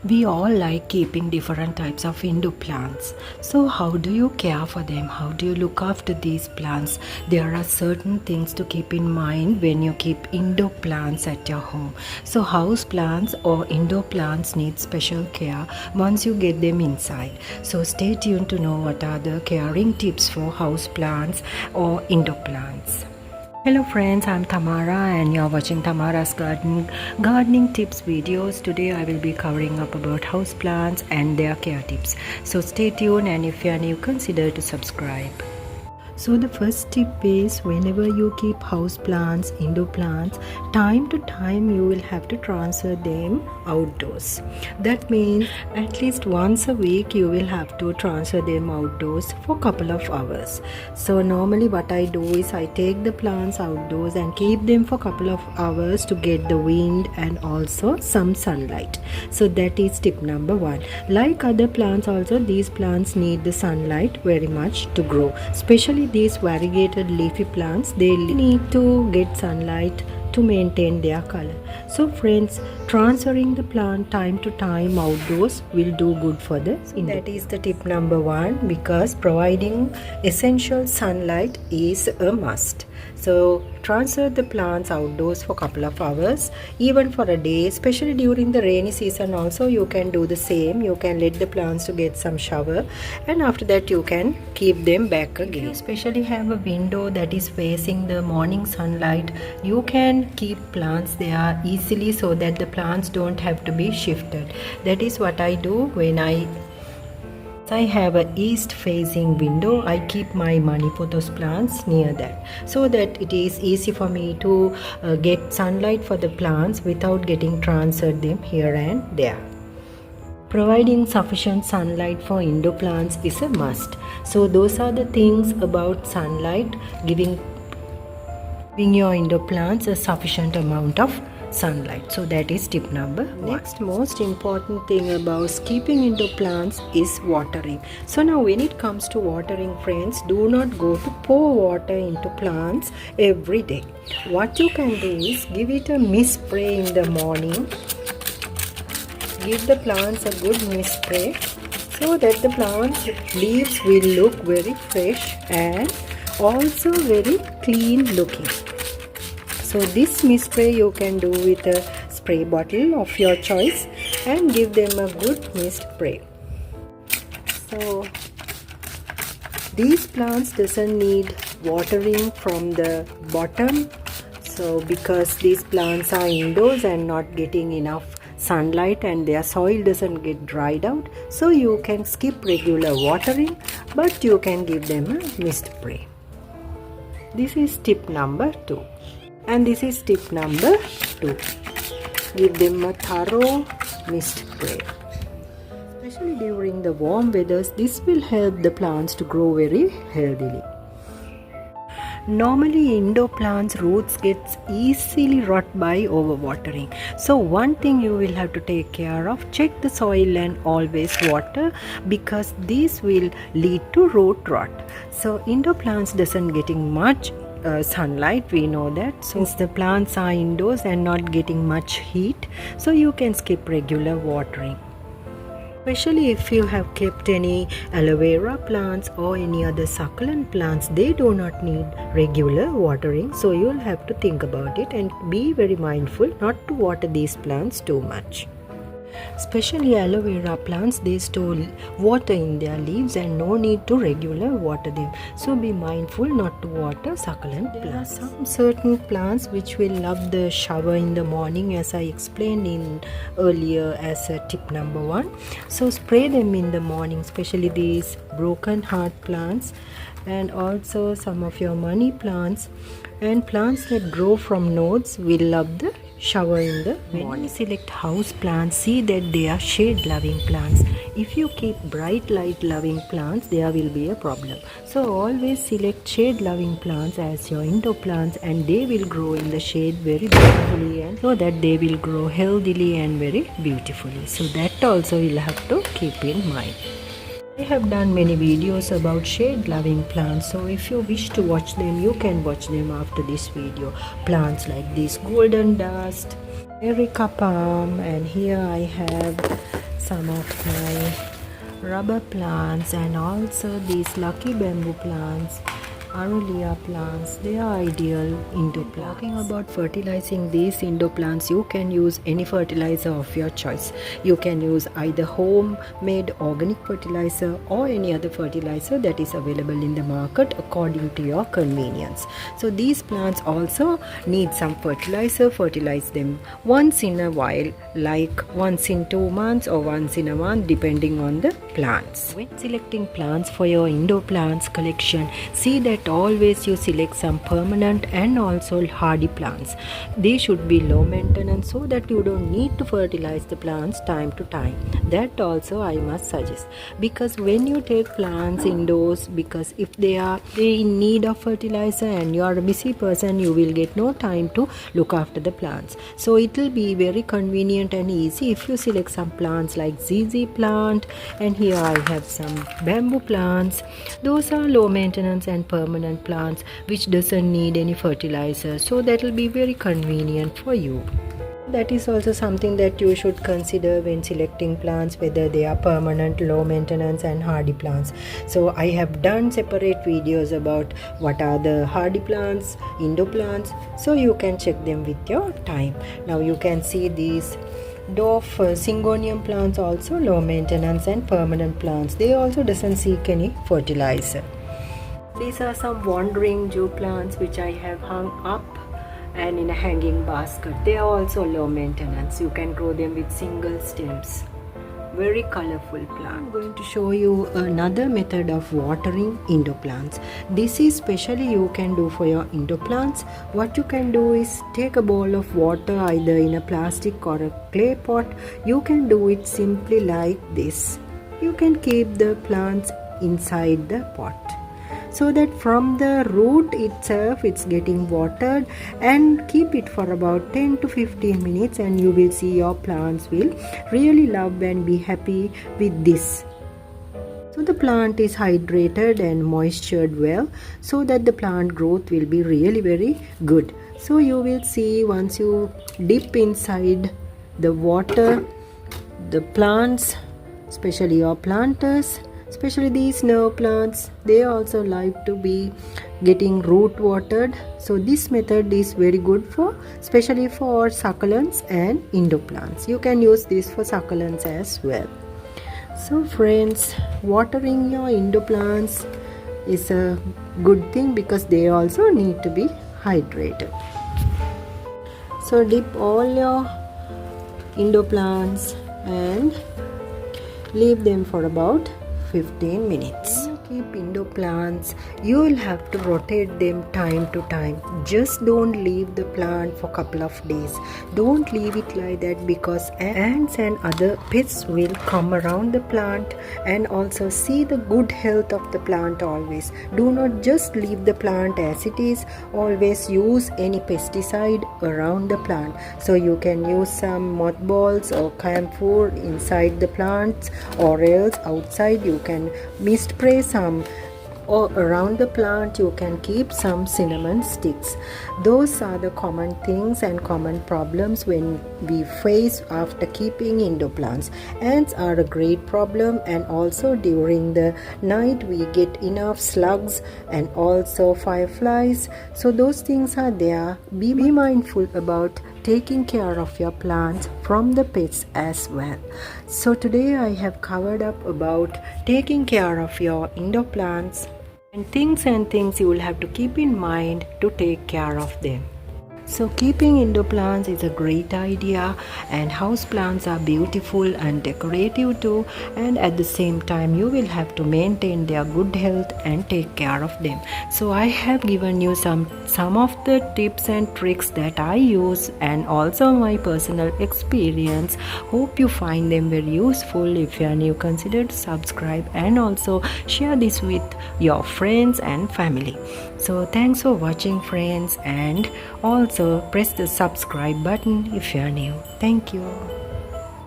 We all like keeping different types of indoor plants. So how do you care for them? How do you look after these plants? There are certain things to keep in mind when you keep indoor plants at your home. So house plants or indoor plants need special care once you get them inside. So stay tuned to know what are the caring tips for house plants or indoor plants. Hello friends, I'm Thamara and you're watching Thamara's gardening tips videos. Today I will be covering up about house plants and their care tips. So stay tuned, and if you are new, consider to subscribe. So the first tip is, whenever you keep house plants, indoor plants, time to time you will have to transfer them outdoors. That means at least once a week you will have to transfer them outdoors for a couple of hours. So normally what I do is I take the plants outdoors and keep them for a couple of hours to get the wind and also some sunlight. So that is tip number 1. Like other plants also, these plants need the sunlight very much to grow, especially these variegated leafy plants. They need to get sunlight to maintain their color. So friends, transferring the plant time to time outdoors will do good for this. That is the tip number 1, because providing essential sunlight is a must. So transfer the plants outdoors for a couple of hours, even for a day, especially during the rainy season. Also you can do the same. You can let the plants to get some shower, and after that you can keep them back again. If you especially have a window that is facing the morning sunlight, you can keep plants there easily so that the plants don't have to be shifted. That is what I do when I have a east facing window. I keep my money for those plants near that, so that it is easy for me to get sunlight for the plants without getting transferred them here and there. Providing sufficient sunlight for indoor plants is a must. So those are the things about sunlight, giving your indoor plants a sufficient amount of sunlight. So that is tip number 1. Next most important thing about keeping indoor plants is watering. So now when it comes to watering, friends, do not go to pour water into plants every day. What you can do is give it a mist spray in the morning. Give the plants a good mist spray so that the plants leaves will look very fresh and also very clean looking. So this mist spray you can do with a spray bottle of your choice and give them a good mist spray. So these plants doesn't need watering from the bottom, so because these plants are indoors and not getting enough sunlight and their soil doesn't get dried out, so you can skip regular watering, but you can give them a mist spray. This is tip number 2. And this is tip number 2. Give them a thorough mist spray. Especially during the warm weathers, this will help the plants to grow very healthily. Normally indoor plants roots gets easily rot by overwatering. So one thing you will have to take care of, check the soil and always water, because this will lead to root rot. So indoor plants doesn't getting much sunlight, we know that, since the plants are indoors and not getting much heat, so you can skip regular watering. Especially if you have kept any aloe vera plants or any other succulent plants, they do not need regular watering, so you'll have to think about it and be very mindful not to water these plants too much. Especially aloe vera plants, they store water in their leaves and no need to regular water them. So be mindful not to water succulent plants. There are some certain plants which will love the shower in the morning, as I explained in earlier as a tip number 1. So spray them in the morning, especially these broken heart plants and also some of your money plants, and plants that grow from nodes will love the shower in the morning. When you select house plants, see that they are shade loving plants. If you keep bright light loving plants, there will be a problem. So always select shade loving plants as your indoor plants, and they will grow in the shade very beautifully, and so that they will grow healthily and very beautifully. So that also you'll have to keep in mind. I have done many videos about shade loving plants, so if you wish to watch them, you can watch them after this video. Plants like this golden dust, Erica palm, and here I have some of my rubber plants and also these lucky bamboo plants, Arullia plants. They are ideal indoor plants. Talking about fertilizing these indoor plants, you can use any fertilizer of your choice. You can use either homemade organic fertilizer or any other fertilizer that is available in the market according to your convenience. So these plants also need some fertilizer. Fertilize them once in a while, like once in 2 months or once in a month, depending on the plants. When selecting plants for your indoor plants collection, see that always you select some permanent and also hardy plants. They should be low maintenance so that you don't need to fertilize the plants time to time. That also I must suggest, because when you take plants indoors, because if they in need of fertilizer and you are a busy person, you will get no time to look after the plants. So it will be very convenient and easy if you select some plants like ZZ plant, and here I have some bamboo plants. Those are low maintenance and permanent plants which doesn't need any fertilizer, so that will be very convenient for you. That is also something that you should consider when selecting plants, whether they are permanent, low maintenance and hardy plants. So I have done separate videos about what are the hardy plants, indoor plants, so you can check them with your time. Now you can see these dwarf syngonium plants, also low maintenance and permanent plants. They also doesn't seek any fertilizer. These are some wandering Jew plants which I have hung up and in a hanging basket. They are also low maintenance. You can grow them with single stems. Very colorful plant. I'm going to show you another method of watering indoor plants. This is specially you can do for your indoor plants. What you can do is take a bowl of water either in a plastic or a clay pot. You can do it simply like this. You can keep the plants inside the pot, so that from the root itself it's getting watered, and keep it for about 10 to 15 minutes and you will see your plants will really love and be happy with this. So the plant is hydrated and moistured well, so that the plant growth will be really very good. So you will see once you dip inside the water, the plants, especially your planters, especially these nerve plants, they also like to be getting root watered. So this method is very good for, especially for succulents and indoor plants. You can use this for succulents as well. So friends, watering your indoor plants is a good thing because they also need to be hydrated. So dip all your indoor plants and leave them for about 15 minutes. When you keep indoor plants, you will have to rotate them time to time. Just don't leave the plant for a couple of days. Don't leave it like that, because ants and other pests will come around the plant, and also see the good health of the plant always. Do not just leave the plant as it is. Always use any pesticide around the plant. So you can use some mothballs or camphor inside the plants, or else outside you can mist spray some, or around the plant you can keep some cinnamon sticks. Those are the common things and common problems when we face after keeping indoor plants. Ants are a great problem, and also during the night we get enough slugs and also fireflies. So those things are there. Be mindful about taking care of your plants from the pests as well. So today I have covered up about taking care of your indoor plants and things you will have to keep in mind to take care of them. So keeping indoor plants is a great idea, and house plants are beautiful and decorative too, and at the same time you will have to maintain their good health and take care of them. So I have given you some of the tips and tricks that I use, and also my personal experience. Hope you find them very useful. If you are new, consider to subscribe and also share this with your friends and family. So thanks for watching, friends, and also press the subscribe button if you are new. Thank you.